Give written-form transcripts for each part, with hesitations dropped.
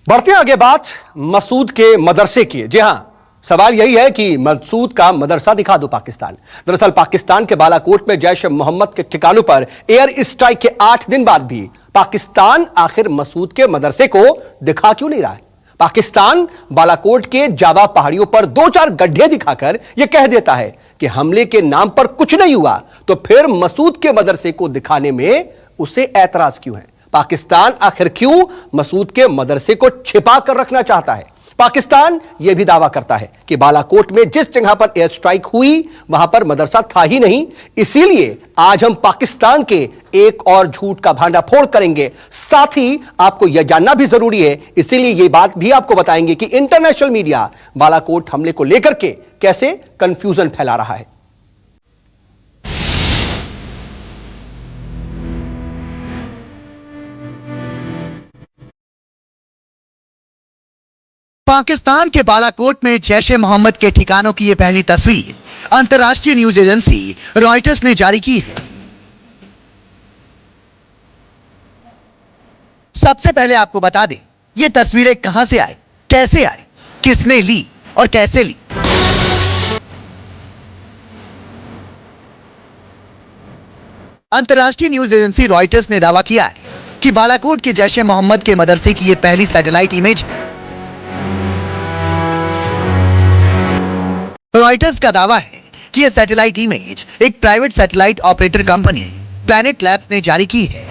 बढ़ते आगे बात मसूद के मदरसे की। जी हां, सवाल यही है कि मसूद का मदरसा दिखा दो पाकिस्तान। दरअसल पाकिस्तान के बालाकोट में जैश ए मोहम्मद के ठिकानों पर एयर स्ट्राइक के 8 दिन बाद भी पाकिस्तान आखिर मसूद के मदरसे को दिखा क्यों नहीं रहा है? पाकिस्तान बालाकोट के जावा पहाड़ियों पर 2-4 गड्ढे दिखाकर यह कह देता है कि हमले के नाम पर कुछ नहीं हुआ, तो फिर मसूद के मदरसे को दिखाने में उसे ऐतराज क्यों है? पाकिस्तान आखिर क्यों मसूद के मदरसे को छिपा कर रखना चाहता है? पाकिस्तान यह भी दावा करता है कि बालाकोट में जिस जगह पर एयर स्ट्राइक हुई वहां पर मदरसा था ही नहीं। इसीलिए आज हम पाकिस्तान के एक और झूठ का भांडाफोड़ करेंगे। साथ ही आपको यह जानना भी जरूरी है, इसीलिए यह बात भी आपको बताएंगे कि इंटरनेशनल मीडिया बालाकोट हमले को लेकर के कैसे कंफ्यूजन फैला रहा है। पाकिस्तान के बालाकोट में जैश ए मोहम्मद के ठिकानों की यह पहली तस्वीर अंतर्राष्ट्रीय न्यूज एजेंसी रॉयटर्स ने जारी की है। सबसे पहले आपको बता दें, ये तस्वीरें कहां से आई, कैसे आई, किसने ली और कैसे ली। अंतर्राष्ट्रीय न्यूज एजेंसी रॉयटर्स ने दावा किया है कि बालाकोट के जैश ए मोहम्मद के मदरसे की यह पहली सैटेलाइट इमेज है। रॉयटर्स का दावा है कि यह सैटेलाइट इमेज एक private satellite operator company planet labs ने जारी की है।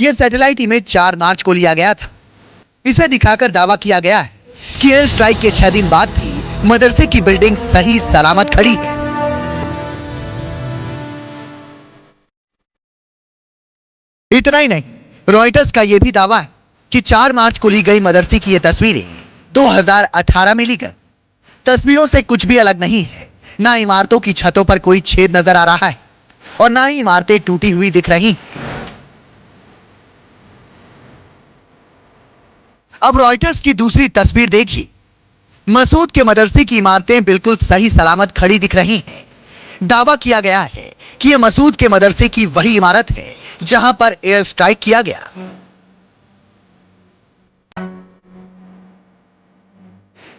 यह सैटेलाइट इमेज 4 मार्च को लिया गया था। इसे दिखाकर दावा किया गया है कि एयर स्ट्राइक के 6 दिन बाद भी मदरसे की बिल्डिंग सही सलामत खड़ी है। इतना ही नहीं, रॉयटर्स का यह भी दावा है कि 4 मार्च को ली गई मदरसे की यह तस्वीरें 2018 में ली गई तस्वीरों से कुछ भी अलग नहीं है। ना इमारतों की छतों पर कोई छेद नजर आ रहा है और ना ही इमारतें टूटी हुई दिख रही। अब रॉयटर्स की दूसरी तस्वीर देखिए। मसूद के मदरसे की इमारतें बिल्कुल सही सलामत खड़ी दिख रही हैं। दावा किया गया है कि यह मसूद के मदरसे की वही इमारत है जहां पर एयर स्ट्राइक किया गया।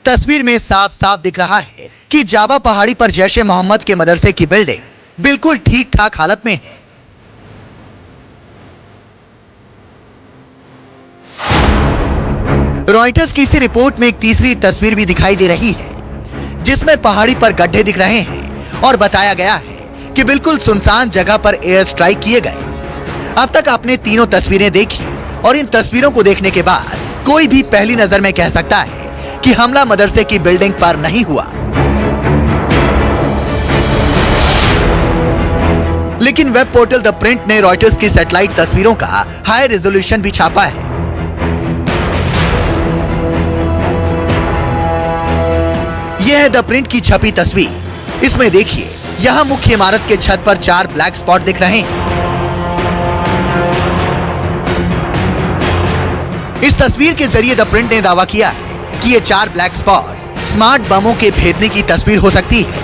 तस्वीर में साफ साफ दिख रहा है कि जावा पहाड़ी पर जैश ए मोहम्मद के मदरसे की बिल्डिंग बिल्कुल ठीक ठाक हालत में है। रॉयटर्स की इसी रिपोर्ट में एक तीसरी तस्वीर भी दिखाई दे रही है जिसमें पहाड़ी पर गड्ढे दिख रहे हैं और बताया गया है कि बिल्कुल सुनसान जगह पर एयर स्ट्राइक किए गए। अब तक आपने तीनों तस्वीरें देखी और इन तस्वीरों को देखने के बाद कोई भी पहली नजर में कह सकता है कि हमला मदरसे की बिल्डिंग पर नहीं हुआ। लेकिन वेब पोर्टल द प्रिंट ने रॉयटर्स की सैटेलाइट तस्वीरों का हाई रेजोल्यूशन भी छापा है। यह है द प्रिंट की छपी तस्वीर। इसमें देखिए, यहां मुख्य इमारत के छत पर 4 ब्लैक स्पॉट दिख रहे हैं। इस तस्वीर के जरिए द प्रिंट ने दावा किया है कि ये 4 ब्लैक स्पॉट स्मार्ट बमों के भेदने की तस्वीर हो सकती है।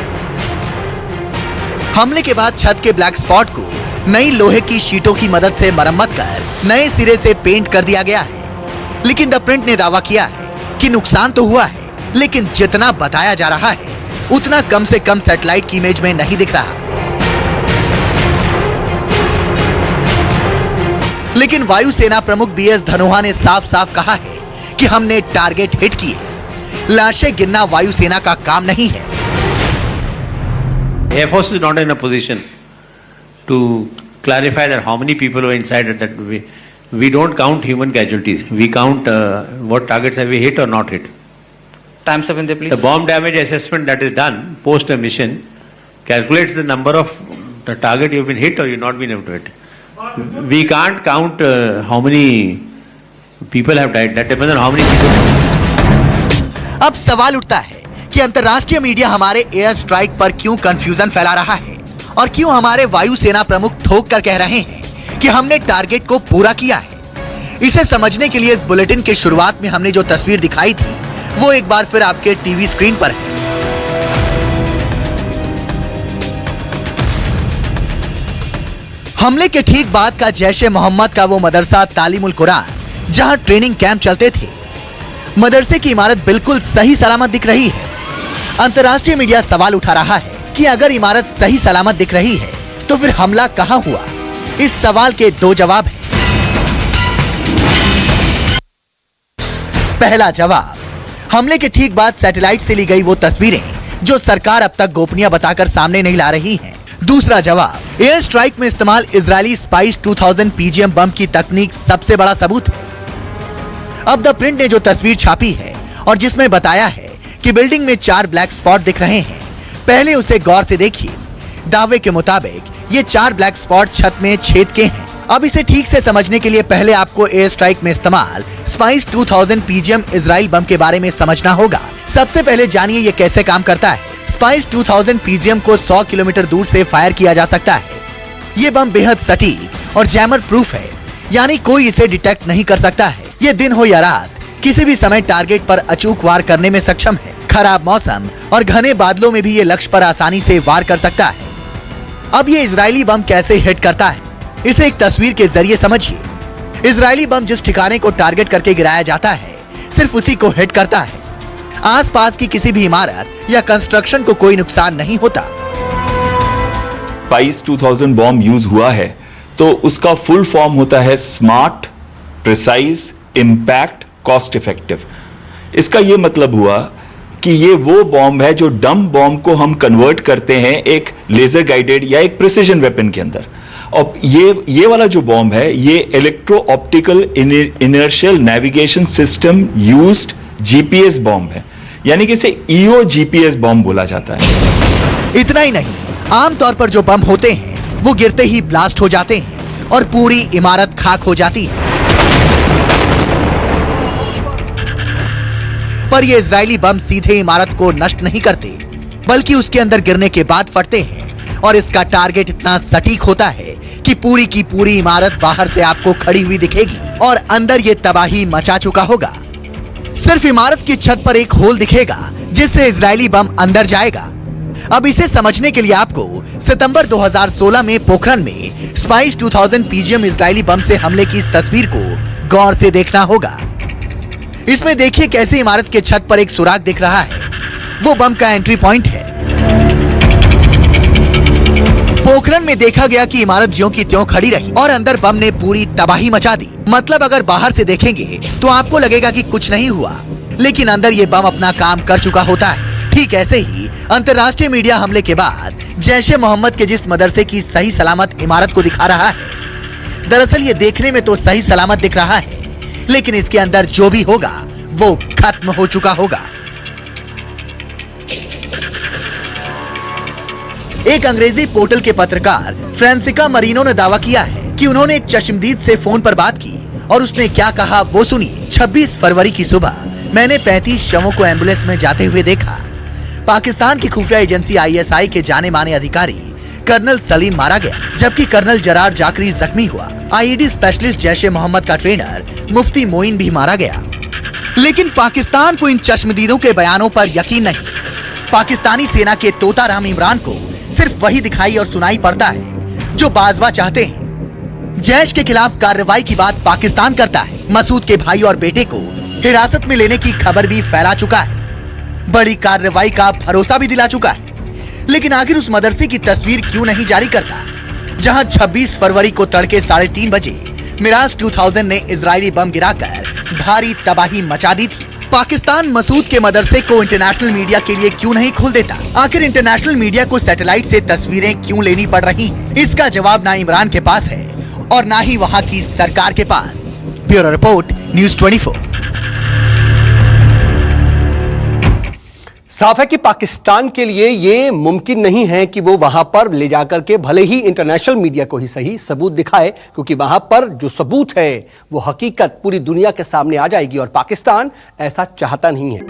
हमले के बाद छत के ब्लैक स्पॉट को नई लोहे की शीटों की मदद से मरम्मत कर नए सिरे से पेंट कर दिया गया है। लेकिन द प्रिंट ने दावा किया है कि नुकसान तो हुआ है, लेकिन जितना बताया जा रहा है उतना कम से कम सैटेलाइट की इमेज में नहीं दिख रहा। लेकिन वायुसेना प्रमुख बीएस धनोआ ने साफ साफ कहा है कि हमने टारगेट हिट किए। लाशें गिनना वायुसेना का काम नहीं है। Air Force is not in a position to clarify that how many people were inside it. That we don't count human casualties. We count what targets have we hit or not hit. Time 7 there, please. The bomb damage assessment that is done post a mission calculates the number of the target you've been hit or you've not been able to hit. We can't count how many people have died. That depends on how many people. अब सवाल उठता है कि अंतर्राष्ट्रीय media हमारे air strike पर क्यों confusion फैला रहा है और क्यों हमारे वायुसेना प्रमुख ठोक कर कह रहे हैं कि हमने टारगेट को पूरा किया है। इसे समझने के लिए इस बुलेटिन के शुरुआत में हमने जो तस्वीर दिखाई थी वो एक बार फिर आपके टीवी स्क्रीन पर है। हमले के ठीक बाद का जैश ए मोहम्मद का वो मदरसा तालीमुल कुरान जहां ट्रेनिंग कैंप चलते थे, मदरसे की इमारत बिल्कुल सही सलामत दिख रही है। अंतर्राष्ट्रीय मीडिया सवाल उठा रहा है कि अगर इमारत सही सलामत दिख रही है तो फिर हमला कहां हुआ? इस सवाल के दो जवाब हैं। पहला जवाब, हमले के ठीक बाद सैटेलाइट से ली गई वो तस्वीरें जो सरकार अब तक गोपनीय बताकर सामने नहीं ला रही है। दूसरा जवाब, एयर स्ट्राइक में इस्तेमाल इजरायली स्पाइस 2000 पीजीएम बम की तकनीक सबसे बड़ा सबूत है। अब द प्रिंट ने जो तस्वीर छापी है और जिसमें बताया है कि बिल्डिंग में 4 ब्लैक स्पॉट दिख रहे हैं, पहले उसे गौर से देखिए। दावे के मुताबिक ये 4 ब्लैक स्पॉट छत में छेद के हैं। अब इसे ठीक से समझने के लिए पहले आपको एयर स्ट्राइक में इस्तेमाल स्पाइस 2000 पीजीएम इजराइल बम के बारे में समझना होगा। सबसे पहले जानिए ये कैसे काम करता है। स्पाइस 2000 पीजीएम को 100 किलोमीटर दूर से फायर किया जा सकता है। ये बम बेहद सटीक और जैमर प्रूफ है, यानी कोई इसे डिटेक्ट नहीं कर सकता है। ये दिन हो या रात, किसी भी समय टारगेट पर अचूक वार करने में सक्षम है। खराब मौसम और घने बादलों में भी ये लक्ष्य पर आसानी से वार कर सकता है। अब ये इजरायली बम कैसे हिट करता है, इसे एक तस्वीर के जरिए समझिए। इजरायली बम जिस ठिकाने को टारगेट करके गिराया जाता है, सिर्फ उसी को हिट करता है। आसपास की किसी भी इमारत या कंस्ट्रक्शन को कोई नुकसान नहीं होता। स्पाइस 2000 बॉम्ब यूज हुआ है तो उसका फुल फॉर्म होता है smart, precise, impact, cost effective. इसका यह मतलब हुआ कि ये वो बॉम्ब है जो डम बॉम्ब को हम कन्वर्ट करते हैं एक लेजर गाइडेड या एक प्रिसिजन वेपन के अंदर। और ये वाला जो बॉम्ब है ये electro optical inertial navigation system used GPS bomb है, यानी कि इसे ईओ जीपीएस बॉम्ब बोला जाता है। इतना ही नहीं, आमतौर पर जो बम होते हैं वो गिरते ही ब्लास्ट हो जाते हैं और पूरी इमारत खाक हो जाती है। पर ये इजरायली बम सीधे इमारत को नष्ट नहीं करते, बल्कि उसके अंदर गिरने के बाद फटते हैं और इसका टारगेट इतना सटीक होता है कि पूरी की पूरी इमारत बाहर से आपको खड़ी हुई दिखेगी और अंदर ये तबाही मचा चुका होगा। सिर्फ इमारत की छत पर एक होल दिखेगा जिससे इजरायली बम अंदर जाएगा। अब इसे समझने के लिए आपको सितंबर 2016 में पोखरण में स्पाइस 2000 पीजीएम इजरायली बम से हमले की इस तस्वीर को गौर से देखना होगा। इसमें देखिए कैसे इमारत के छत पर एक सुराग दिख रहा है, वो बम का एंट्री पॉइंट है। पोखरण में देखा गया कि इमारत ज्यों की त्यों खड़ी रही और अंदर बम ने पूरी तबाही मचा दी। मतलब अगर बाहर से देखेंगे तो आपको लगेगा कि कुछ नहीं हुआ, लेकिन अंदर ये बम अपना काम कर चुका होता है। ठीक ऐसे ही अंतर्राष्ट्रीय मीडिया हमले के बाद जैश ए मोहम्मद के जिस मदरसे की सही सलामत इमारत को दिखा रहा है, दरअसल ये देखने में तो सही सलामत दिख रहा है, लेकिन इसके अंदर जो भी होगा वो खत्म हो चुका होगा। एक अंग्रेजी पोर्टल के पत्रकार फ्रांसिका मरीनो ने दावा किया है कि उन्होंने एक चश्मदीद से फोन पर बात की और उसने क्या कहा वो सुनिए। 26 फरवरी की सुबह मैंने 35 शवों को एम्बुलेंस में जाते हुए देखा। पाकिस्तान की खुफिया एजेंसी आईएसआई के जाने माने अधिकारी कर्नल सलीम मारा गया, जबकि कर्नल जरार जाकरी जख्मी हुआ। आईईडी स्पेशलिस्ट जैश ए मोहम्मद का ट्रेनर मुफ्ती मोइन भी मारा गया। लेकिन पाकिस्तान को इन चश्मदीदों के बयानों पर यकीन नहीं। पाकिस्तानी सेना के तोता राम इमरान को सिर्फ वही दिखाई और सुनाई पड़ता है जो बाजवा चाहते हैं। जैश के खिलाफ कार्रवाई की बात पाकिस्तान करता है। मसूद के भाई और बेटे को हिरासत में लेने की खबर भी फैला चुका है, बड़ी कार्रवाई का भरोसा भी दिला चुका है। लेकिन आखिर उस मदरसे की तस्वीर क्यों नहीं जारी करता जहां 26 फरवरी को तड़के 3:30 बजे मिराज 2000 ने इजरायली बम गिराकर भारी तबाही मचा दी थी। पाकिस्तान मसूद के मदरसे को इंटरनेशनल मीडिया के लिए क्यों नहीं खोल देता? आखिर इंटरनेशनल मीडिया को सैटेलाइट से तस्वीरें क्यों लेनी पड़ रही हैं? इसका जवाब ना इमरान के पास है और ना ही वहां की सरकार के पास। Bureau report, news 24। साफ है कि पाकिस्तान के लिए ये मुमकिन नहीं है कि वो वहां पर ले जाकर के भले ही इंटरनेशनल मीडिया को ही सही सबूत दिखाए, क्योंकि वहां पर जो सबूत है वो हकीकत पूरी दुनिया के सामने आ जाएगी और पाकिस्तान ऐसा चाहता नहीं है।